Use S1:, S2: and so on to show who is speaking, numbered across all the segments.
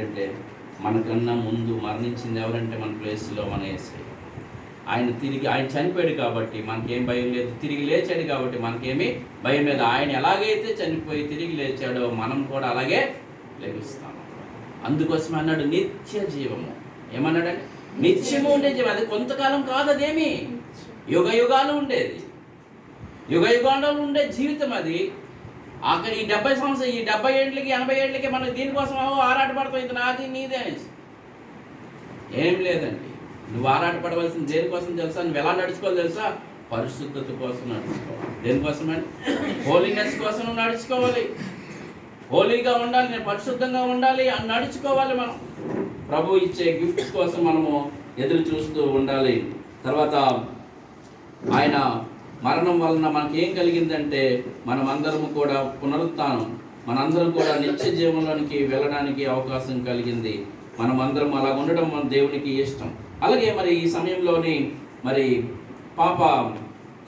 S1: అంటే మనకన్నా ముందు మరణించింది ఎవరంటే మన ప్లేస్లో మన యేసయ్య. ఆయన చనిపోయాడు కాబట్టి మనకేం భయం లేదు. తిరిగి లేచాడు కాబట్టి మనకేమీ భయం లేదు. ఆయన ఎలాగైతే చనిపోయి తిరిగి లేచాడో మనం కూడా అలాగే లెగుస్తాము. అందుకోసం అన్నాడు నిత్య జీవము. ఏమన్నాడంటే నిత్యము ఉండే జీవం. అది కొంతకాలం కాదు, అదేమి యుగ యుగాలు ఉండేది, యుగ యుగాలు ఉండే జీవితం అది. అక్కడ ఈ 70 సంవత్సరం, ఈ 70 ఏళ్ళకి 80 ఏళ్ళకి మనం దీనికోసం ఆరాటపడతాం, ఇది నాది నీదే అనేసి. ఏం లేదండి, నువ్వు ఆరాటపడవలసింది దేనికోసం తెలుసా? నువ్వు ఎలా నడుచుకోవాలి తెలుసా? పరిశుద్ధత కోసం నడుచుకోవాలి. దేనికోసం అండి? హోలీనెస్ కోసం నువ్వు నడుచుకోవాలి. హోలీగా ఉండాలి, నేను పరిశుద్ధంగా ఉండాలి అని నడుచుకోవాలి. మనం ప్రభు ఇచ్చే గిఫ్ట్స్ కోసం మనము ఎదురు చూస్తూ ఉండాలి. తర్వాత ఆయన మరణం వలన మనకి ఏం కలిగిందంటే మనమందరము కూడా పునరుత్థానం, మనందరం కూడా నిత్య జీవంలోనికి వెళ్ళడానికి అవకాశం కలిగింది. మనమందరం అలా ఉండడం మన దేవునికి ఇష్టం. అలాగే మరి ఈ సమయంలోని మరి పాప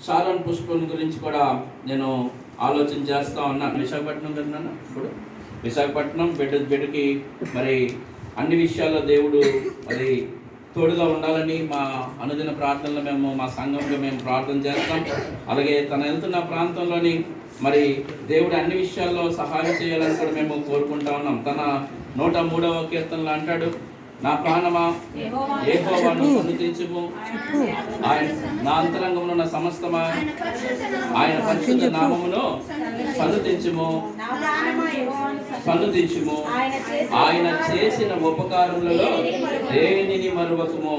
S1: షారోన్ పుష్పం గురించి కూడా నేను ఆలోచన చేస్తూ ఉన్నాను. విశాఖపట్నం వెళ్ళినాను. ఇప్పుడు విశాఖపట్నం బిడ్డకి మరి అన్ని విషయాల్లో దేవుడు మరి తోడుగా ఉండాలని మా అనుదిన ప్రార్థనలో మేము మా సంఘంలో మేము ప్రార్థన చేస్తాం. అలాగే తను వెళ్తున్న ప్రాంతంలోని మరి దేవుడు అన్ని విషయాల్లో సహాయం చేయాలని కూడా మేము కోరుకుంటా ఉన్నాం. తన 103వ కీర్తనలో అంటాడు, నా ప్రాణమా యెహోవాను సన్నుతించుము, ఆయన నా అంతరంగంలో ఉన్న సమస్తమా ఆయన పరిశుద్ధ నామమును సన్నుతించుము. ఆయన చేసిన ఉపకారములలో దేనిని మరువకము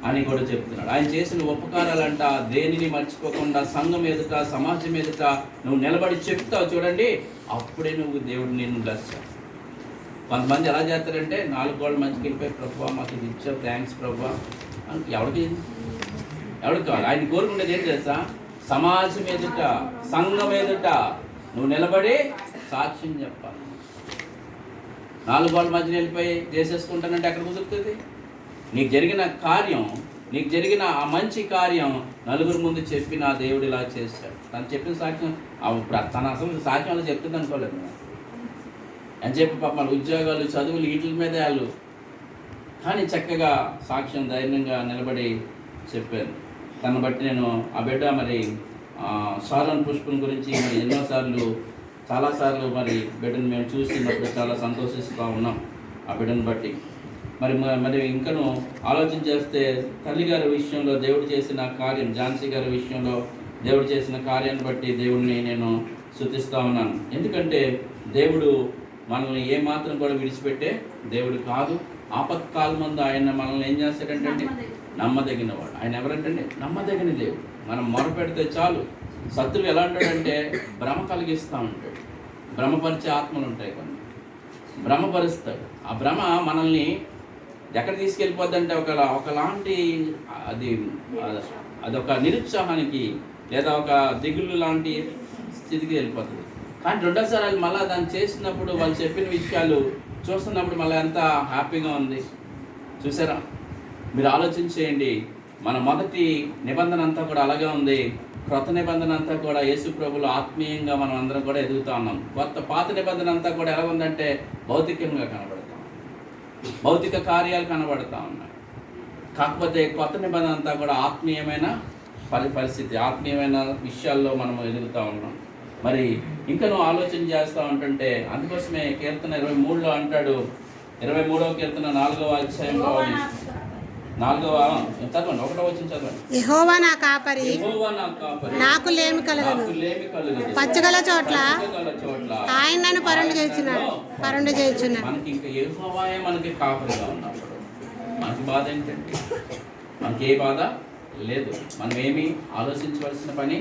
S1: అని కూడా చెప్తున్నాడు. ఆయన చేసిన ఉపకారాలంట దేనిని మర్చిపోకుండా సంఘం ఎదుట, సమాజం ఎదుట నువ్వు నిలబడి చెప్తావు చూడండి, అప్పుడే నువ్వు దేవుడు నిన్ను బ్లెస్ చేస్తావు. కొంతమంది ఎలా చేస్తారంటే 4 గోళ్ళ మంచికి వెళ్ళిపోయి, ప్రభువా మాకు ఇది ఇచ్చావు, థ్యాంక్స్ ప్రభువా అని ఎవరికి కావాలి? ఆయన కోరుకునేది ఏం చేస్తా? సమాజం ఎదుట, సంఘం ఎదుట నువ్వు నిలబడి సాక్ష్యం చెప్పాలి. 4 గోళ్ళ మధ్యన వెళ్ళిపోయి చేసేసుకుంటానంటే ఎక్కడ కుదురుతుంది? నీకు జరిగిన కార్యం, నీకు జరిగిన ఆ మంచి కార్యం నలుగురు ముందు చెప్పి నా దేవుడు ఇలా చేశాడు, తను చెప్పిన సాక్ష్యం తన అసలు సాక్ష్యం అలా చెప్తుంది అనుకోలేదు అని చెప్పి పాప ఉద్యోగాలు, చదువులు వీటి మీద వాళ్ళు కానీ చక్కగా సాక్ష్యం ధైర్యంగా నిలబడి చెప్పాను. తను బట్టి నేను ఆ బిడ్డ మరి షారోన్ పుష్పం గురించి మరి చాలాసార్లు మరి బిడ్డను మేము చూసినప్పుడు చాలా సంతోషిస్తూ ఉన్నాం ఆ బిడ్డను బట్టి. మరి ఇంకను ఆలోచన చేస్తే తల్లిగారి విషయంలో దేవుడు చేసిన కార్యం, ఝాన్సీ గారి విషయంలో దేవుడు చేసిన కార్యాన్ని బట్టి దేవుడిని నేను స్తుతిస్తూ ఉన్నాను. ఎందుకంటే దేవుడు మనల్ని ఏమాత్రం కూడా విడిచిపెట్టే దేవుడు కాదు. ఆపత్కాలం ముందు ఆయన మనల్ని ఏం చేస్తాడంటే నమ్మదగినవాడు. ఆయన ఎవరంటే నమ్మదగిన దేవుడు. మనం మొరపెడితే చాలు. శత్రువు ఎలా ఉంటాడంటే భ్రమ కలిగిస్తూ ఉంటాడు. భ్రమపరిచే ఆత్మలు ఉంటాయి కొన్ని, భ్రమపరుస్తాడు. ఆ భ్రమ మనల్ని ఎక్కడ తీసుకెళ్ళిపోద్దంటే ఒకలాంటి అదొక నిరుత్సాహానికి లేదా ఒక దిగులు లాంటి స్థితికి వెళ్ళిపోతుంది. కానీ రెండోసారి వాళ్ళు మళ్ళీ దాన్ని చేసినప్పుడు వాళ్ళు చెప్పిన విషయాలు చూస్తున్నప్పుడు మళ్ళీ ఎంత హ్యాపీగా ఉంది చూసారా? మీరు ఆలోచించేయండి. మన మొదటి నిబంధన అంతా కూడా అలాగే ఉంది. క్రొత్త నిబంధన అంతా కూడా యేసు ప్రభువులో ఆత్మీయంగా మనం అందరం కూడా ఎదుగుతూ ఉన్నాం. పాత నిబంధన అంతా కూడా ఎలా ఉందంటే భౌతికంగా కనబడతాం, భౌతిక కార్యాలు కనబడతా ఉన్నాయి. కాకపోతే కొత్త నిబంధన అంతా కూడా ఆత్మీయమైన పరిస్థితి, ఆత్మీయమైన విషయాల్లో మనం ఎదుగుతూ ఉన్నాం. మరి ఇంకా నువ్వు ఆలోచన చేస్తూ ఉంటుంటే అందుకోసమే కీర్తన 23లో అంటాడు, 23వ కీర్తన 4వ అధ్యాయంలో 4వ చదవండి, 1వ వచనం చదవండి.
S2: యెహోవా నా కాపరి, నాకు లేమి కలగదు. పచ్చగల చోట్ల ఆయన నన్ను పరుండు చేయుచున్నాడు.
S1: మనకి ఇంకా యెహోవాయే మనకి కాపరిగా ఉన్నప్పుడు మనకి బాధ ఏంటంటే మనకి ఏ బాధ లేదు. మనం ఏమీ ఆలోచించవలసిన పని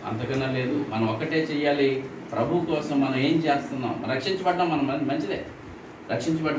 S1: అంతకన్నా లేదు. మనం ఒక్కటే చెయ్యాలి, ప్రభు కోసం మనం ఏం చేస్తున్నాం. రక్షించబడ్డాం, మనం మంచిదే, రక్షించబడి